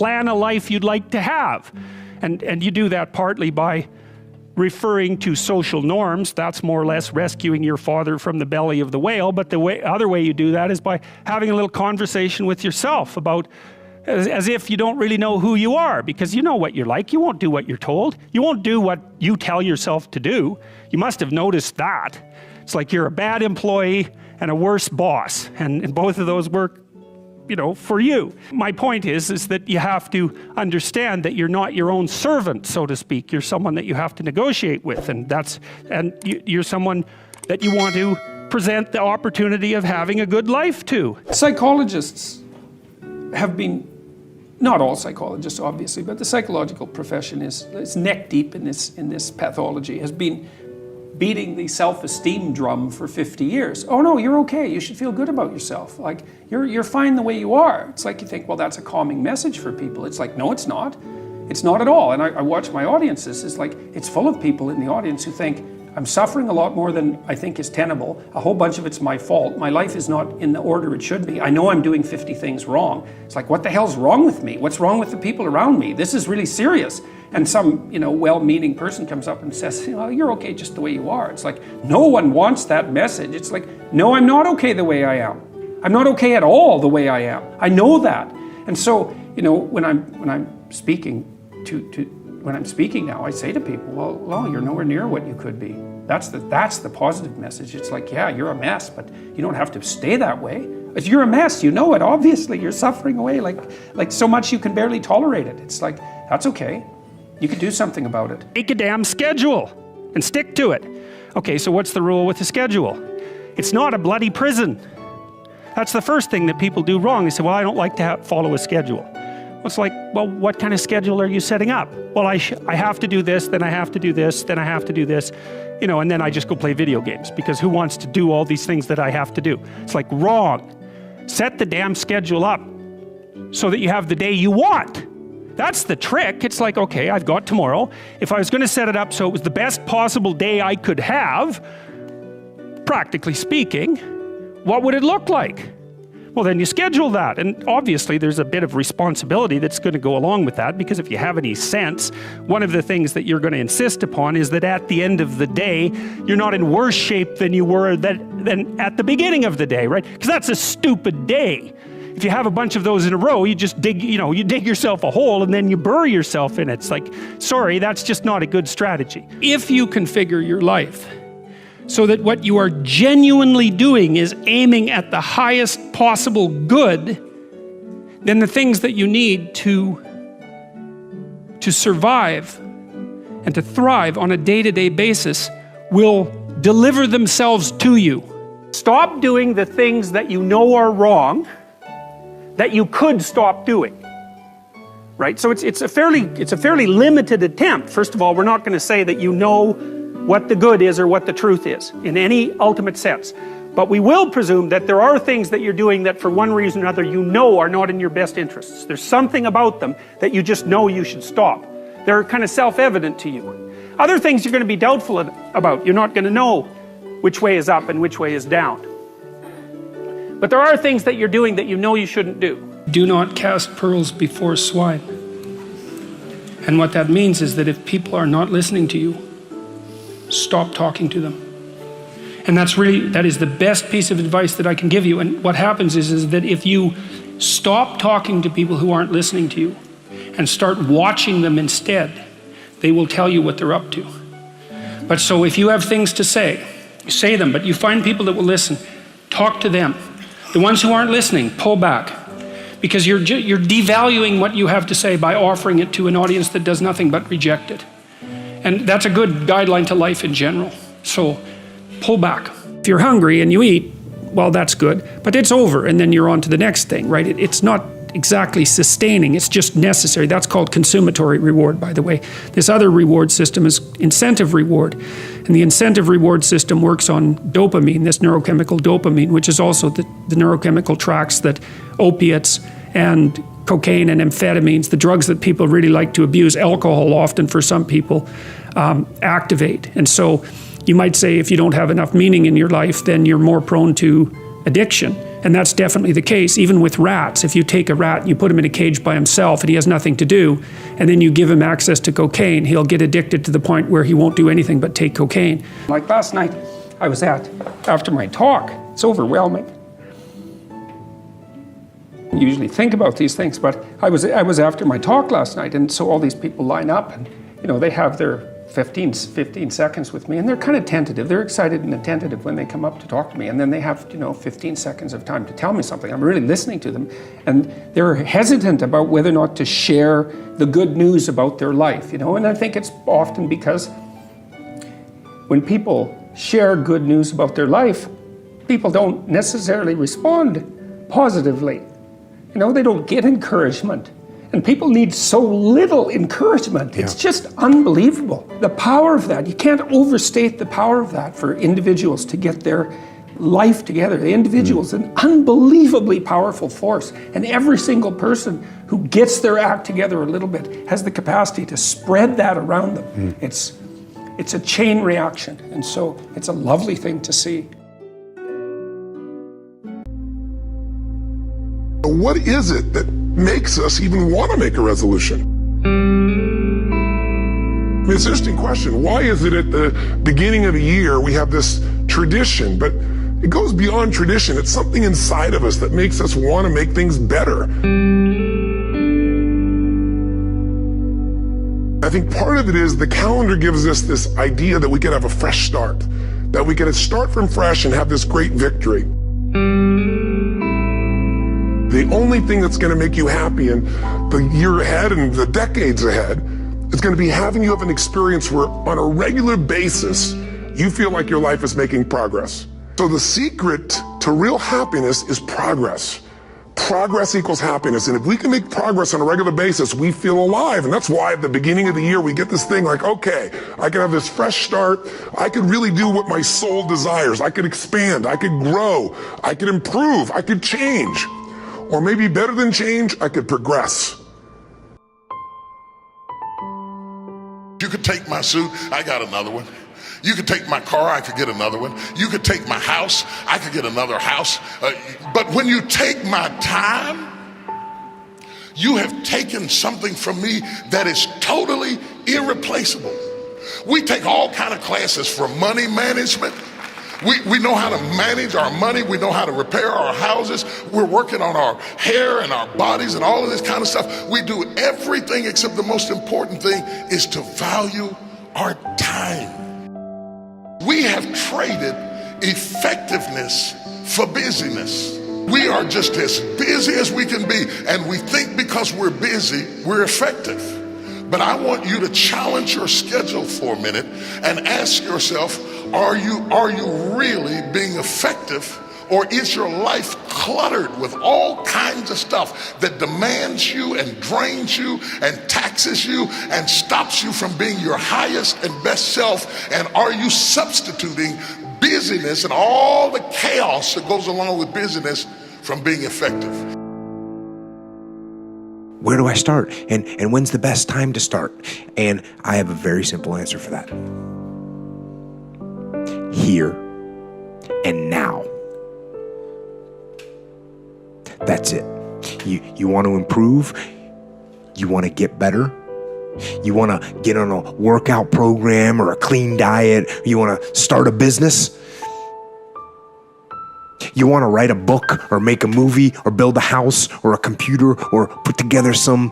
plan a life you'd like to have. And you do that partly by referring to social norms. That's more or less rescuing your father from the belly of the whale. But the other way you do that is by having a little conversation with yourself about, as if you don't really know who you are, because you know what you're like. You won't do what you're told. You won't do what you tell yourself to do. You must have noticed that. It's like you're a bad employee and a worse boss, and both of those work, you know, for you. My point is that you have to understand that you're not your own servant, so to speak. You're someone that you have to negotiate with, and you're someone that you want to present the opportunity of having a good life to. Psychologists have been, not all psychologists obviously, but the psychological profession is neck deep in this pathology, has been beating the self-esteem drum for 50 years. Oh no, you're okay, you should feel good about yourself. Like, you're fine the way you are. It's like you think, well, that's a calming message for people. It's like, no, it's not. It's not at all. And I watch my audiences, it's like, it's full of people in the audience who think, I'm suffering a lot more than I think is tenable. A whole bunch of it's my fault. My life is not in the order it should be. I know I'm doing 50 things wrong. It's like, what the hell's wrong with me? What's wrong with the people around me? This is really serious. And some, well-meaning person comes up and says, you're okay just the way you are. It's like, no one wants that message. It's like, no, I'm not okay the way I am. I'm not okay at all the way I am. I know that. And so, when I'm speaking when I'm speaking now, I say to people, well, you're nowhere near what you could be. That's the positive message. It's like, yeah, you're a mess, but you don't have to stay that way. If you're a mess, you know it, obviously. You're suffering away like so much you can barely tolerate it. It's like, that's okay. You can do something about it. Make a damn schedule and stick to it. Okay, so what's the rule with the schedule? It's not a bloody prison. That's the first thing that people do wrong. They say, well, I don't like to follow a schedule. It's like, well, what kind of schedule are you setting up? Well, I have to do this, then I have to do this, then I have to do this, and then I just go play video games, because who wants to do all these things that I have to do? It's like, wrong. Set the damn schedule up so that you have the day you want. That's the trick. It's like, okay, I've got tomorrow. If I was going to set it up so it was the best possible day I could have, practically speaking, what would it look like? Well, then you schedule that, and obviously there's a bit of responsibility that's going to go along with that, because if you have any sense, one of the things that you're going to insist upon is that at the end of the day, you're not in worse shape than you were than at the beginning of the day, right? Because that's a stupid day. If you have a bunch of those in a row, you just dig, you dig yourself a hole and then you bury yourself in it. It's like, sorry, that's just not a good strategy. If you configure your life so that what you are genuinely doing is aiming at the highest possible good, then the things that you need to survive and to thrive on a day-to-day basis will deliver themselves to you. Stop doing the things that you know are wrong that you could stop doing. Right? So it's a fairly limited attempt. First of all, we're not going to say that you know what the good is or what the truth is in any ultimate sense. But we will presume that there are things that you're doing that for one reason or another you know are not in your best interests. There's something about them that you just know you should stop. They're kind of self-evident to you. Other things you're going to be doubtful about. You're not going to know which way is up and which way is down. But there are things that you're doing that you know you shouldn't do. Do not cast pearls before swine. And what that means is that if people are not listening to you, stop talking to them. And that is the best piece of advice that I can give you. And what happens is that if you stop talking to people who aren't listening to you and start watching them instead, they will tell you what they're up to. But so if you have things to say them, but you find people that will listen, talk to them. The ones who aren't listening, pull back. Because you're devaluing what you have to say by offering it to an audience that does nothing but reject it. And that's a good guideline to life in general. So pull back. If you're hungry and you eat, well, that's good, but it's over and then you're on to the next thing, right? It's not exactly sustaining, it's just necessary. That's called consummatory reward, by the way. This other reward system is incentive reward. And the incentive reward system works on dopamine, this neurochemical dopamine, which is also the neurochemical tracks that opiates and cocaine and amphetamines, the drugs that people really like to abuse, alcohol often for some people, activate. And so you might say if you don't have enough meaning in your life, then you're more prone to addiction. And that's definitely the case, even with rats. If you take a rat, you put him in a cage by himself and he has nothing to do, and then you give him access to cocaine, he'll get addicted to the point where he won't do anything but take cocaine. Like last night, I was after my talk, it's overwhelming. I usually think about these things, but I was after my talk last night, and so all these people line up, and they have their 15 seconds with me, and they're kind of tentative. They're excited and attentive when they come up to talk to me, and then they have 15 seconds of time to tell me something. I'm really listening to them, and they're hesitant about whether or not to share the good news about their life, and I think it's often because when people share good news about their life, people don't necessarily respond positively. They don't get encouragement. And people need so little encouragement. It's just unbelievable. The power of that, you can't overstate the power of that for individuals to get their life together. The individual is an unbelievably powerful force. And every single person who gets their act together a little bit has the capacity to spread that around them. It's a chain reaction. And so it's a lovely thing to see. What is it that makes us even want to make a resolution? It's an interesting question. Why is it at the beginning of the year we have this tradition, but it goes beyond tradition. It's something inside of us that makes us want to make things better. I think part of it is the calendar gives us this idea that we can have a fresh start, that we can start from fresh and have this great victory. The only thing that's going to make you happy in the year ahead and the decades ahead is going to be having you have an experience where on a regular basis, you feel like your life is making progress. So the secret to real happiness is progress. Progress equals happiness. And if we can make progress on a regular basis, we feel alive. And that's why at the beginning of the year, we get this thing like, okay, I can have this fresh start. I could really do what my soul desires. I could expand. I could grow. I could improve. I could change. Or maybe better than change, I could progress. You could take my suit, I got another one. You could take my car, I could get another one. You could take my house, I could get another house. But when you take my time, you have taken something from me that is totally irreplaceable. We take all kind of classes for money management. We know how to manage our money. We know how to repair our houses. We're working on our hair and our bodies and all of this kind of stuff. We do everything except the most important thing is to value our time. We have traded effectiveness for busyness. We are just as busy as we can be, and we think because we're busy, we're effective. But I want you to challenge your schedule for a minute and ask yourself, are you really being effective, or is your life cluttered with all kinds of stuff that demands you and drains you and taxes you and stops you from being your highest and best self? And are you substituting busyness and all the chaos that goes along with busyness from being effective? Where do I start? And when's the best time to start? And I have a very simple answer for that. Here and now. That's it. You want to improve? You want to get better? You want to get on a workout program or a clean diet? You want to start a business? You want to write a book or make a movie or build a house or a computer or put together some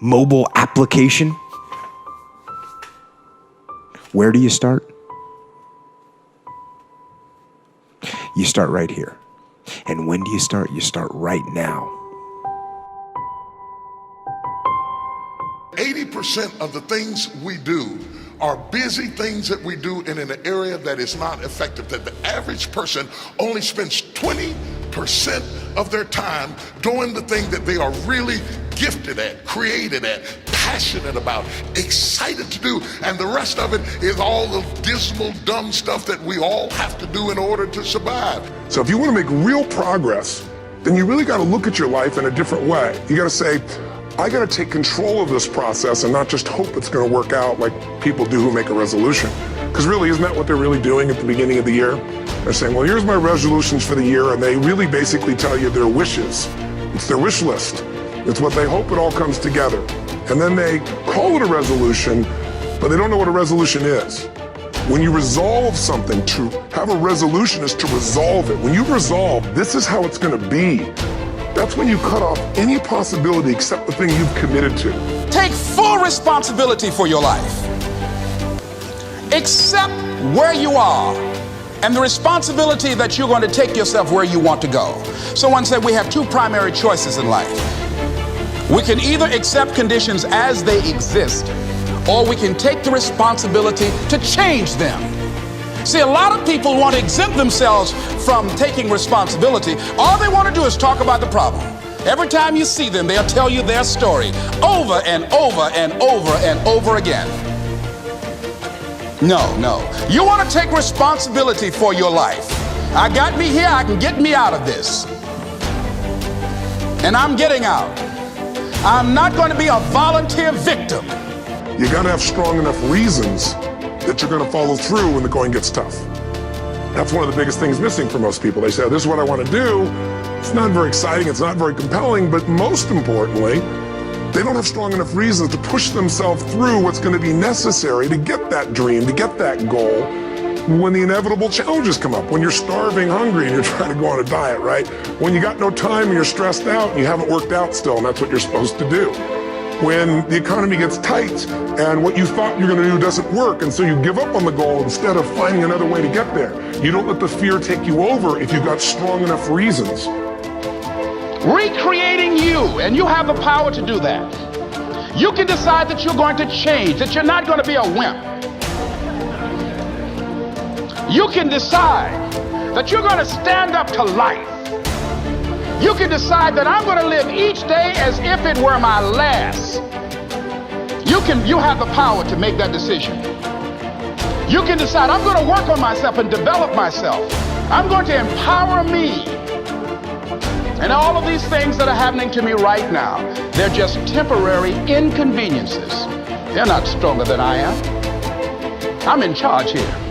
mobile application? Where do you start? You start right here. And when do you start? You start right now. 80% of the things we do are busy things that we do in an area that is not effective. That the average person only spends 20% of their time doing the thing that they are really gifted at, created at, passionate about, excited to do. And the rest of it is all the dismal, dumb stuff that we all have to do in order to survive. So if you want to make real progress, then you really got to look at your life in a different way. You got to say, I got to take control of this process and not just hope it's going to work out like people do who make a resolution. Because really, isn't that what they're really doing at the beginning of the year? They're saying, well, here's my resolutions for the year, and they really basically tell you their wishes. It's their wish list. It's what they hope it all comes together. And then they call it a resolution, but they don't know what a resolution is. When you resolve something, to have a resolution is to resolve it. When you resolve, this is how it's going to be. That's when you cut off any possibility except the thing you've committed to. Take full responsibility for your life. Accept where you are and the responsibility that you're going to take yourself where you want to go. Someone said we have two primary choices in life. We can either accept conditions as they exist, or we can take the responsibility to change them. See, a lot of people want to exempt themselves from taking responsibility. All they want to do is talk about the problem. Every time you see them, they'll tell you their story over and over and over and over again. No. You want to take responsibility for your life. I got me here, I can get me out of this. And I'm getting out. I'm not going to be a volunteer victim. You got to have strong enough reasons that you're going to follow through when the going gets tough. That's one of the biggest things missing for most people. They say, oh, this is what I want to do. It's not very exciting, it's not very compelling, but most importantly, they don't have strong enough reasons to push themselves through what's going to be necessary to get that dream, to get that goal when the inevitable challenges come up, when you're starving, hungry, and you're trying to go on a diet, right? When you got no time and you're stressed out and you haven't worked out still, and that's what you're supposed to do. When the economy gets tight and what you thought you're going to do doesn't work, and so you give up on the goal instead of finding another way to get there. You don't let the fear take you over if you've got strong enough reasons. Recreating you, and you have the power to do that. You can decide that you're going to change, that you're not going to be a wimp. You can decide that you're going to stand up to life. You can decide that I'm going to live each day as if it were my last. You have the power to make that decision. You can decide I'm going to work on myself and develop myself. I'm going to empower me. And all of these things that are happening to me right now, they're just temporary inconveniences. They're not stronger than I am. I'm in charge here.